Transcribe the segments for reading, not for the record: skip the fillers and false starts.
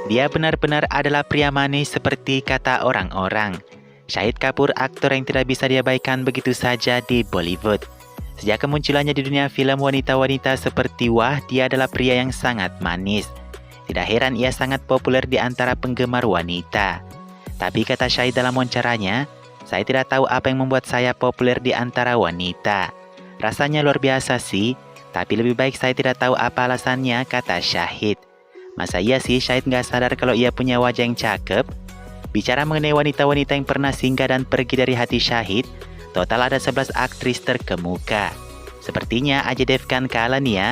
Dia benar-benar adalah pria manis seperti kata orang-orang. Shahid Kapoor aktor yang tidak bisa diabaikan begitu saja di Bollywood. Sejak kemunculannya di dunia film wanita-wanita seperti Wah, dia adalah pria yang sangat manis. Tidak heran ia sangat populer di antara penggemar wanita. Tapi kata Shahid dalam wawancaranya, saya tidak tahu apa yang membuat saya populer di antara wanita. Rasanya luar biasa sih, tapi lebih baik saya tidak tahu apa alasannya, kata Shahid. Masa iya sih Shahid nggak sadar kalau ia punya wajah yang cakep? Bicara mengenai wanita-wanita yang pernah singgah dan pergi dari hati Shahid, total ada 11 aktris terkemuka. Sepertinya Ajay Devgan kalah nih ya.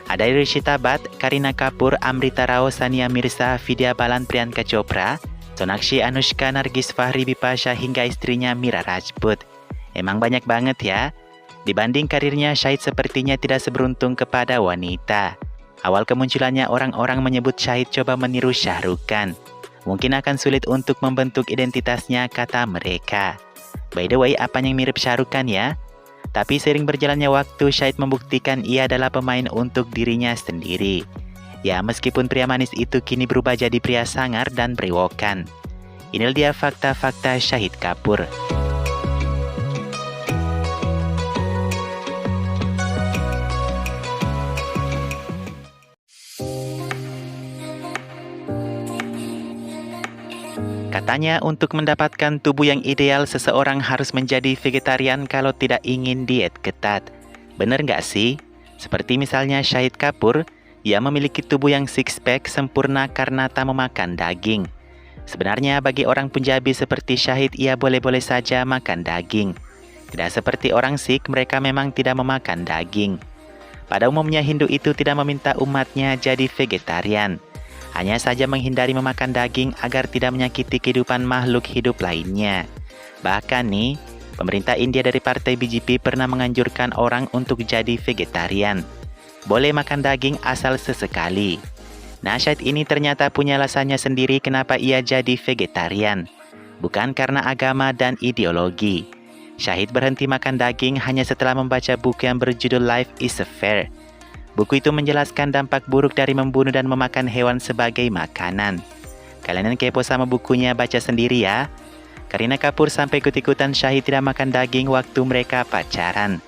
Ada Rishita Bhatt, Kareena Kapoor, Amrita Rao, Sania Mirza, Vidya Balan, Priyanka Chopra, Sonakshi, Anushka, Nargis Fahri, Bipasha, hingga istrinya Mira Rajput. Emang banyak banget ya. Dibanding karirnya, Shahid sepertinya tidak seberuntung kepada wanita. Awal kemunculannya orang-orang menyebut Shahid coba meniru Shah Rukh Khan. Mungkin akan sulit untuk membentuk identitasnya, kata mereka. By the way, apa yang mirip Shah Rukh Khan ya? Tapi sering berjalannya waktu, Shahid membuktikan ia adalah pemain untuk dirinya sendiri. Ya, meskipun pria manis itu kini berubah jadi pria sangar dan brewokan. Inilah dia fakta-fakta Shahid Kapoor. Katanya untuk mendapatkan tubuh yang ideal, seseorang harus menjadi vegetarian kalau tidak ingin diet ketat. Bener nggak sih? Seperti misalnya Shahid Kapoor, ia memiliki tubuh yang six-pack sempurna karena tak memakan daging. Sebenarnya bagi orang Punjabi seperti Shahid, ia boleh-boleh saja makan daging. Tidak seperti orang Sikh, mereka memang tidak memakan daging. Pada umumnya Hindu itu tidak meminta umatnya jadi vegetarian. Hanya saja menghindari memakan daging agar tidak menyakiti kehidupan makhluk hidup lainnya. Bahkan nih, pemerintah India dari partai BJP pernah menganjurkan orang untuk jadi vegetarian. Boleh makan daging asal sesekali. Nah, Shahid ini ternyata punya alasannya sendiri kenapa ia jadi vegetarian. Bukan karena agama dan ideologi. Shahid berhenti makan daging hanya setelah membaca buku yang berjudul Life is Fair. Buku itu menjelaskan dampak buruk dari membunuh dan memakan hewan sebagai makanan. Kalian yang kepo sama bukunya baca sendiri ya. Kareena Kapoor sampai ikut-ikutan Shahid tidak makan daging waktu mereka pacaran.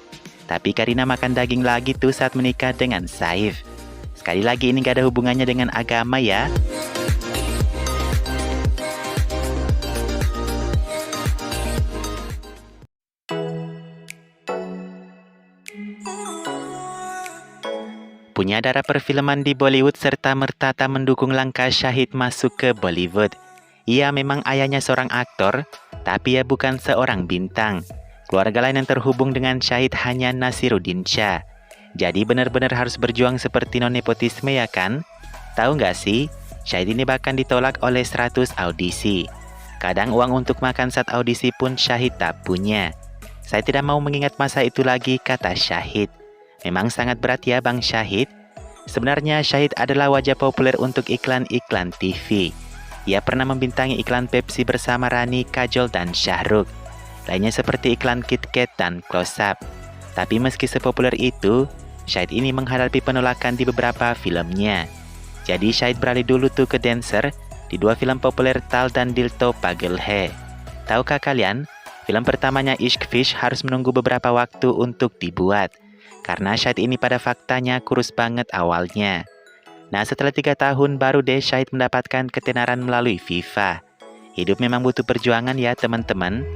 Tapi Kareena makan daging lagi tuh saat menikah dengan Saif. Sekali lagi ini gak ada hubungannya dengan agama ya. Punya darah perfilman di Bollywood serta merta tak mendukung langkah Shahid masuk ke Bollywood. Ia memang ayahnya seorang aktor, tapi ia bukan seorang bintang. Keluarga lain yang terhubung dengan Shahid hanya Nasiruddin Shah. Jadi benar-benar harus berjuang seperti non-nepotisme ya kan? Tahu nggak sih, Shahid ini bahkan ditolak oleh 100 audisi. Kadang uang untuk makan saat audisi pun Shahid tak punya. Saya tidak mau mengingat masa itu lagi, kata Shahid. Memang sangat berat ya Bang Shahid. Sebenarnya Shahid adalah wajah populer untuk iklan-iklan TV. Ia pernah membintangi iklan Pepsi bersama Rani, Kajol, dan Shah Rukh. Lainnya seperti iklan KitKat dan Close Up. Tapi meski sepopuler itu, Shahid ini menghadapi penolakan di beberapa filmnya. Jadi Shahid beralih dulu tuh ke dancer di 2 film populer Tal dan Dil To Pagal Hai. Tahukah kalian, film pertamanya Ishq Fish harus menunggu beberapa waktu untuk dibuat. Karena Shahid ini pada faktanya kurus banget awalnya. Nah, setelah 3 tahun baru deh Shahid mendapatkan ketenaran melalui FIFA. Hidup memang butuh perjuangan ya teman-teman.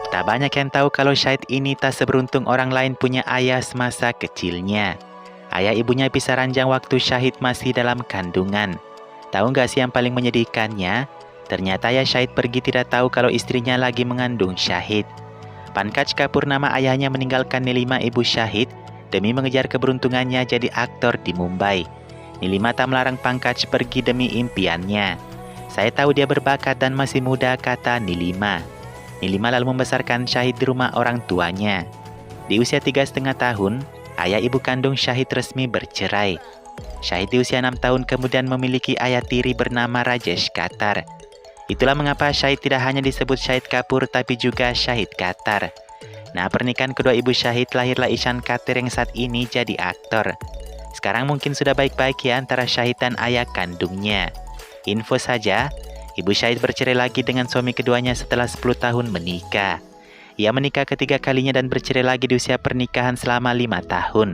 Tak banyak yang tahu kalau Shahid ini tak seberuntung orang lain punya ayah semasa kecilnya. Ayah ibunya pisah ranjang waktu Shahid masih dalam kandungan. Tahu nggak sih yang paling menyedihkannya? Ternyata ayah Shahid pergi tidak tahu kalau istrinya lagi mengandung Shahid. Pankaj Kapoor nama ayahnya meninggalkan Nilima ibu Shahid demi mengejar keberuntungannya jadi aktor di Mumbai. Nilima tak melarang Pankaj pergi demi impiannya. Saya tahu dia berbakat dan masih muda, kata Nilima. Nilima lalu membesarkan Shahid di rumah orang tuanya. Di usia 3,5 tahun, ayah ibu kandung Shahid resmi bercerai. Shahid di usia 6 tahun kemudian memiliki ayah tiri bernama Rajesh Khattar. Itulah mengapa Shahid tidak hanya disebut Shahid Kapoor tapi juga Shahid Khattar. Nah, pernikahan kedua ibu Shahid lahirlah Ishan Khattar yang saat ini jadi aktor. Sekarang mungkin sudah baik-baik ya antara Shahid dan ayah kandungnya. Info saja, ibu Shahid bercerai lagi dengan suami keduanya setelah 10 tahun menikah. Ia menikah ketiga kalinya dan bercerai lagi di usia pernikahan selama 5 tahun.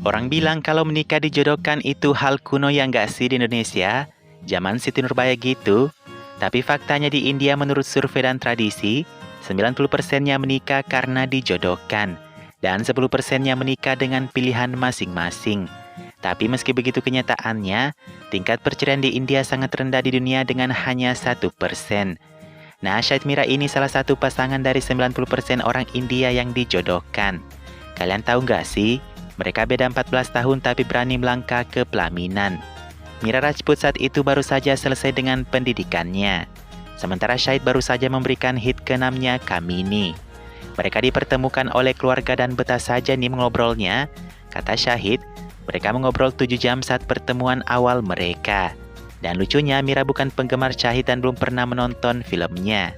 Orang bilang kalau menikah dijodohkan itu hal kuno yang gak sih di Indonesia? Zaman Siti Nurbaya gitu. Tapi faktanya di India menurut survei dan tradisi, 90%-nya menikah karena dijodohkan. Dan 10%-nya menikah dengan pilihan masing-masing. Tapi meski begitu kenyataannya, tingkat perceraian di India sangat rendah di dunia dengan hanya 1%. Nah, Shahid Mira ini salah satu pasangan dari 90% orang India yang dijodohkan. Kalian tahu gak sih? Mereka beda 14 tahun tapi berani melangkah ke pelaminan. Mira Rajput saat itu baru saja selesai dengan pendidikannya. Sementara Shahid baru saja memberikan hit ke-6-nya Kamini. Mereka dipertemukan oleh keluarga dan betah saja nih mengobrolnya. Kata Shahid, mereka mengobrol 7 jam saat pertemuan awal mereka. Dan lucunya Mira bukan penggemar Shahid dan belum pernah menonton filmnya.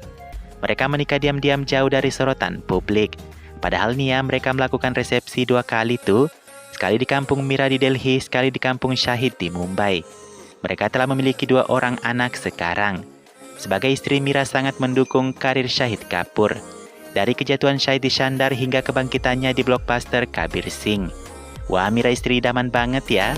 Mereka menikah diam-diam jauh dari sorotan publik. Padahal nih ya, mereka melakukan resepsi 2 kali tuh. Sekali di kampung Mira di Delhi, sekali di kampung Shahid di Mumbai. Mereka telah memiliki 2 orang anak sekarang. Sebagai istri, Mira sangat mendukung karir Shahid Kapoor. Dari kejatuhan Shahid di Shandar hingga kebangkitannya di blockbuster Kabir Singh. Wah, Mira istri idaman banget ya.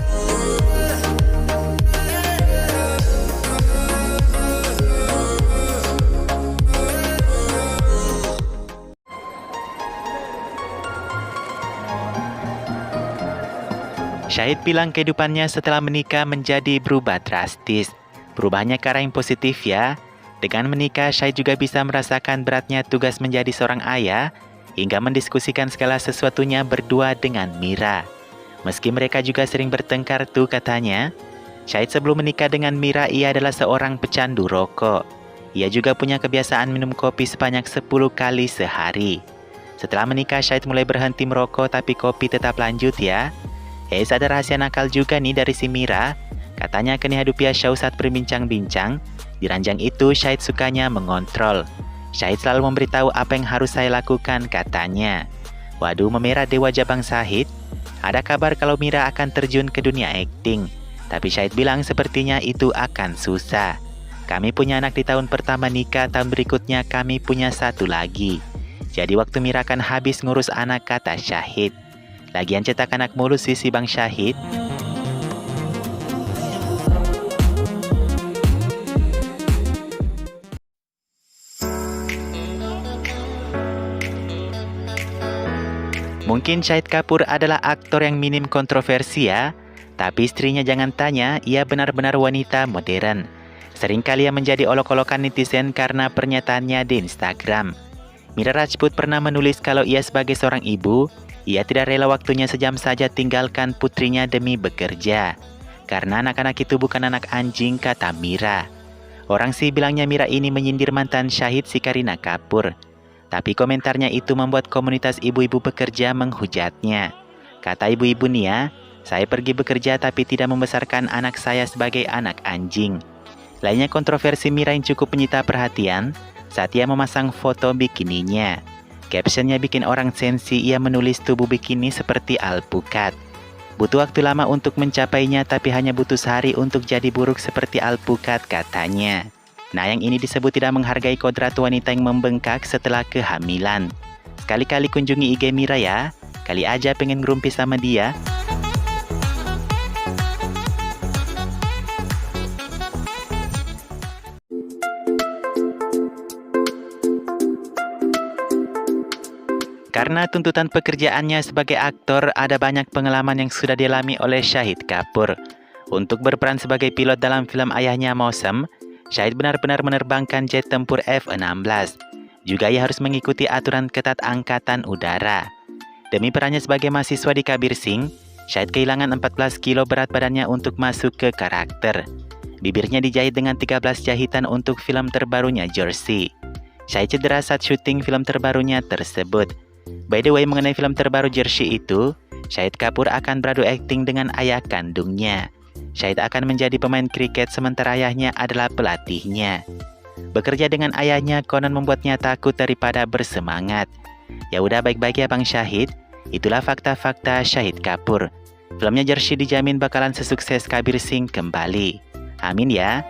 Shahid bilang kehidupannya setelah menikah menjadi berubah drastis. Perubahannya ke arah yang positif ya. Dengan menikah, Shahid juga bisa merasakan beratnya tugas menjadi seorang ayah, hingga mendiskusikan segala sesuatunya berdua dengan Mira. Meski mereka juga sering bertengkar tuh katanya. Shahid sebelum menikah dengan Mira, ia adalah seorang pecandu rokok. Ia juga punya kebiasaan minum kopi sebanyak 10 kali sehari. Setelah menikah, Shahid mulai berhenti merokok tapi kopi tetap lanjut ya. Ada rahasia nakal juga nih dari si Mira. Katanya Keni Hadupia Show saat berbincang-bincang. Di ranjang itu Shahid sukanya mengontrol. Shahid selalu memberitahu apa yang harus saya lakukan katanya. Waduh, memerah di wajah Bang Shahid. Ada kabar kalau Mira akan terjun ke dunia akting. Tapi Shahid bilang sepertinya itu akan susah. Kami punya anak di tahun pertama nikah, tahun berikutnya kami punya 1 lagi. Jadi waktu Mira akan habis ngurus anak, kata Shahid. Lagian cetak anak mulu sih si Bang Shahid. Mungkin Shahid Kapoor adalah aktor yang minim kontroversi ya. Tapi istrinya jangan tanya, ia benar-benar wanita modern. Seringkali ia menjadi olok-olokan netizen karena pernyataannya di Instagram. Mira Rajput pernah menulis kalau ia sebagai seorang ibu, ia tidak rela waktunya sejam saja tinggalkan putrinya demi bekerja. Karena anak-anak itu bukan anak anjing, kata Mira. Orang sih bilangnya Mira ini menyindir mantan Shahid si Kareena Kapoor. Tapi komentarnya itu membuat komunitas ibu-ibu bekerja menghujatnya. Kata ibu-ibu nih ya, saya pergi bekerja tapi tidak membesarkan anak saya sebagai anak anjing. Lainnya kontroversi Mira yang cukup menyita perhatian saat ia memasang foto bikininya. Captionnya bikin orang sensi, ia menulis tubuh bikini seperti alpukat. Butuh waktu lama untuk mencapainya tapi hanya butuh sehari untuk jadi buruk seperti alpukat katanya. Nah, yang ini disebut tidak menghargai kodrat wanita yang membengkak setelah kehamilan. Sekali-kali kunjungi IG Mira ya. Kali aja pengen ngerumpi sama dia. Karena tuntutan pekerjaannya sebagai aktor, ada banyak pengalaman yang sudah dialami oleh Shahid Kapoor. Untuk berperan sebagai pilot dalam film ayahnya Mausam, Shahid benar-benar menerbangkan jet tempur F-16. Juga ia harus mengikuti aturan ketat angkatan udara. Demi perannya sebagai mahasiswa di Kabir Singh, Shahid kehilangan 14 kilo berat badannya untuk masuk ke karakter. Bibirnya dijahit dengan 13 jahitan untuk film terbarunya Jersey. Syahid cedera saat syuting film terbarunya tersebut. By the way, mengenai film terbaru Jersey itu, Syahid Kapoor akan beradu akting dengan ayah kandungnya. Syahid akan menjadi pemain kriket sementara ayahnya adalah pelatihnya. Bekerja dengan ayahnya konon membuatnya takut daripada bersemangat. Ya udah, baik-baik ya Bang Syahid. Itulah fakta-fakta Syahid Kapoor. Filmnya Jersey dijamin bakalan sesukses Kabir Singh kembali. Amin ya.